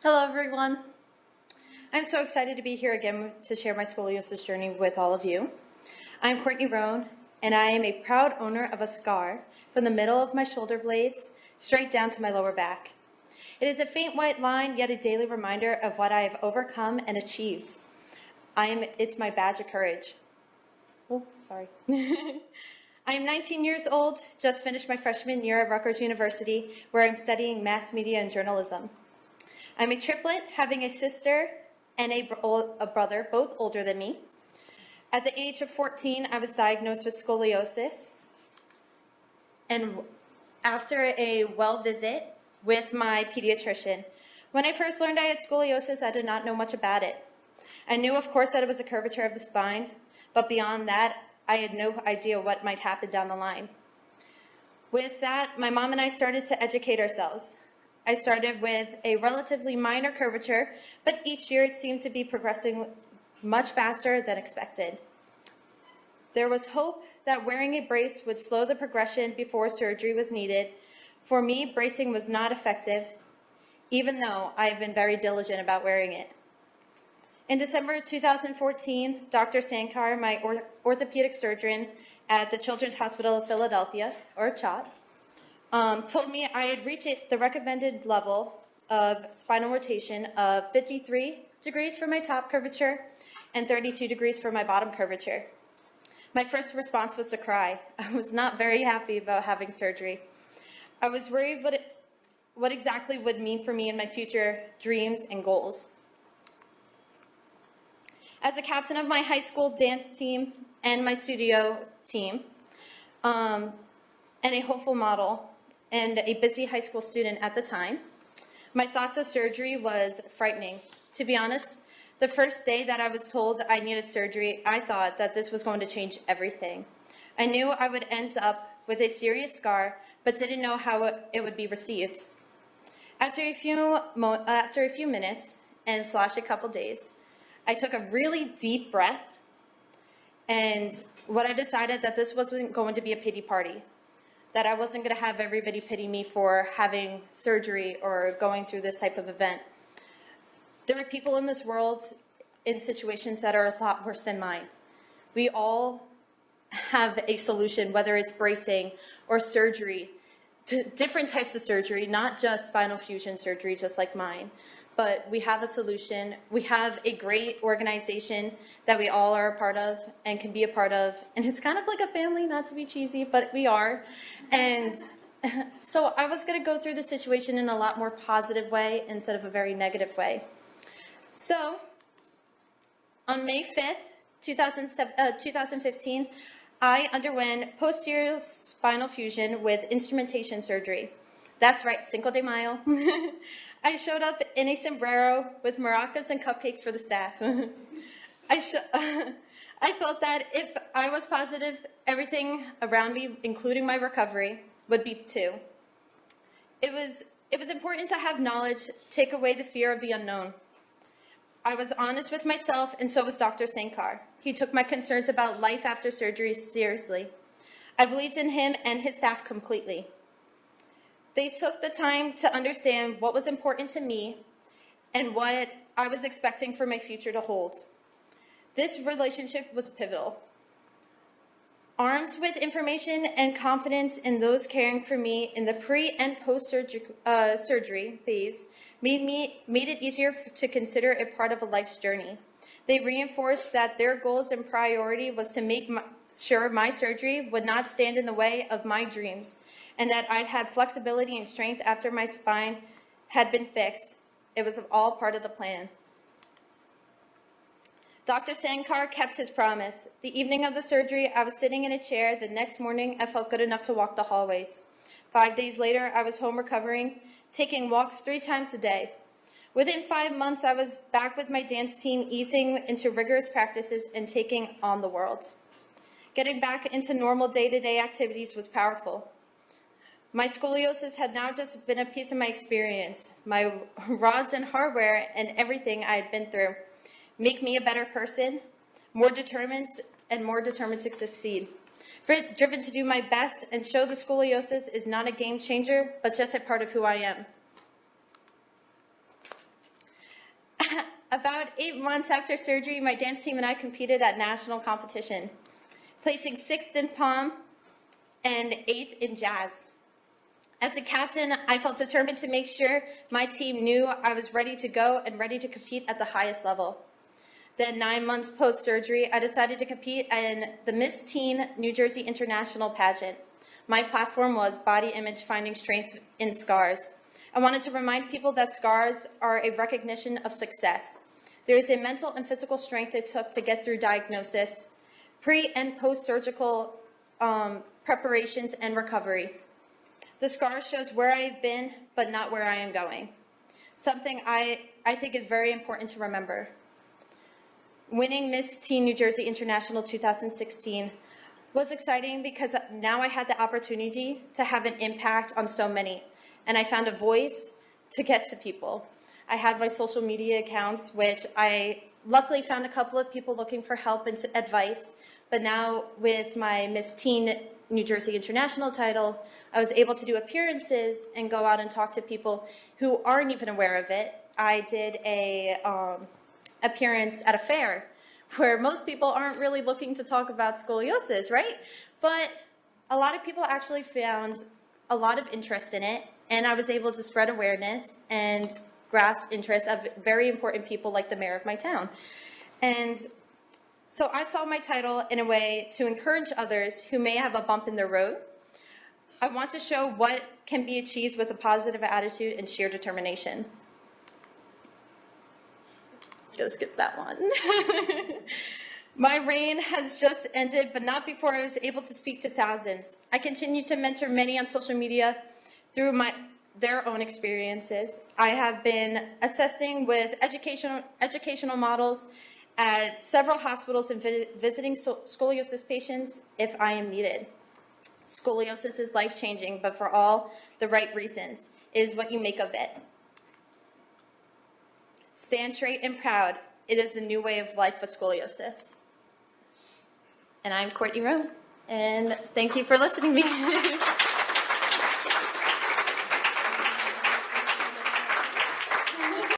Hello everyone. I'm so excited to be here again to share my scoliosis journey with all of you. I'm Courtney Rone, and I am a proud owner of a scar from the middle of my shoulder blades straight down to my lower back. It is a faint white line, yet a daily reminder of what I have overcome and achieved. It's my badge of courage. Oh, sorry. I am 19 years old, just finished my freshman year at Rutgers University, where I'm studying mass media and journalism. I'm a triplet, having a sister and a brother, both older than me. At the age of 14, I was diagnosed with scoliosis. And after a well visit with my pediatrician, when I first learned I had scoliosis, I did not know much about it. I knew, of course, that it was a curvature of the spine, but beyond that, I had no idea what might happen down the line. With that, my mom and I started to educate ourselves. I started with a relatively minor curvature, but each year it seemed to be progressing much faster than expected. There was hope that wearing a brace would slow the progression before surgery was needed. For me, bracing was not effective, even though I have been very diligent about wearing it. In December 2014, Dr. Sankar, my orthopedic surgeon at the Children's Hospital of Philadelphia, or CHOP, told me I had reached the recommended level of spinal rotation of 53 degrees for my top curvature and 32 degrees for my bottom curvature. My first response was to cry. I was not very happy about having surgery. I was worried what exactly would mean for me in my future dreams and goals. As a captain of my high school dance team and my studio team, and a hopeful model, and a busy high school student at the time, my thoughts of surgery was frightening. To be honest, the first day that I was told I needed surgery, I thought that this was going to change everything. I knew I would end up with a serious scar, but didn't know how it would be received. After a few minutes and a couple days, I took a really deep breath, and I decided that this wasn't going to be a pity party, that I wasn't going to have everybody pity me for having surgery or going through this type of event. There are people in this world in situations that are a lot worse than mine. We all have a solution, whether it's bracing or surgery, different types of surgery, not just spinal fusion surgery just like mine. But we have a solution. We have a great organization that we all are a part of and can be a part of. And it's kind of like a family, not to be cheesy, but we are. And so I was going to go through the situation in a lot more positive way instead of a very negative way. So on May 5th, 2015, I underwent posterior spinal fusion with instrumentation surgery. That's right, Cinco de Mayo. I showed up in a sombrero with maracas and cupcakes for the staff. I felt that if I was positive, everything around me, including my recovery, would be too. It was important to have knowledge, take away the fear of the unknown. I was honest with myself, and so was Dr. Sankar. He took my concerns about life after surgery seriously. I believed in him and his staff completely. They took the time to understand what was important to me and what I was expecting for my future to hold. This relationship was pivotal. Armed with information and confidence in those caring for me in the pre- and post-surgery phase made it easier to consider it part of a life's journey. They reinforced that their goals and priority was to make sure my surgery would not stand in the way of my dreams, and that I'd had flexibility and strength after my spine had been fixed. It was all part of the plan. Dr. Sankar kept his promise. The evening of the surgery, I was sitting in a chair. The next morning, I felt good enough to walk the hallways. 5 days later, I was home recovering, taking walks 3 times a day. Within 5 months, I was back with my dance team, easing into rigorous practices and taking on the world. Getting back into normal day-to-day activities was powerful. My scoliosis had now just been a piece of my experience. My rods and hardware and everything I had been through make me a better person, more determined to succeed. Driven to do my best and show the scoliosis is not a game changer, but just a part of who I am. About 8 months after surgery, my dance team and I competed at national competition, placing 6th in pom and 8th in jazz. As a captain, I felt determined to make sure my team knew I was ready to go and ready to compete at the highest level. Then 9 months post-surgery, I decided to compete in the Miss Teen New Jersey International pageant. My platform was body image finding strength in scars. I wanted to remind people that scars are a recognition of success. There is a mental and physical strength it took to get through diagnosis, pre- and post-surgical preparations and recovery. The scar shows where I've been, but not where I am going. Something I think is very important to remember. Winning Miss Teen New Jersey International 2016 was exciting because now I had the opportunity to have an impact on so many, and I found a voice to get to people. I had my social media accounts, which I luckily found a couple of people looking for help and advice, but now with my Miss Teen New Jersey International title, I was able to do appearances and go out and talk to people who aren't even aware of it. I did a appearance at a fair where most people aren't really looking to talk about scoliosis, right? But a lot of people actually found a lot of interest in it, and I was able to spread awareness and grasp interest of very important people like the mayor of my town. And so I saw my title in a way to encourage others who may have a bump in their road. I want to show what can be achieved with a positive attitude and sheer determination. Go skip that one. My reign has just ended, but not before I was able to speak to thousands. I continue to mentor many on social media through their own experiences. I have been assisting with educational models at several hospitals and visiting scoliosis patients if I am needed. Scoliosis is life-changing, but for all the right reasons. It is what you make of it. Stand straight and proud. It is the new way of life with scoliosis. And I'm Courtney Rone, and thank you for listening to me.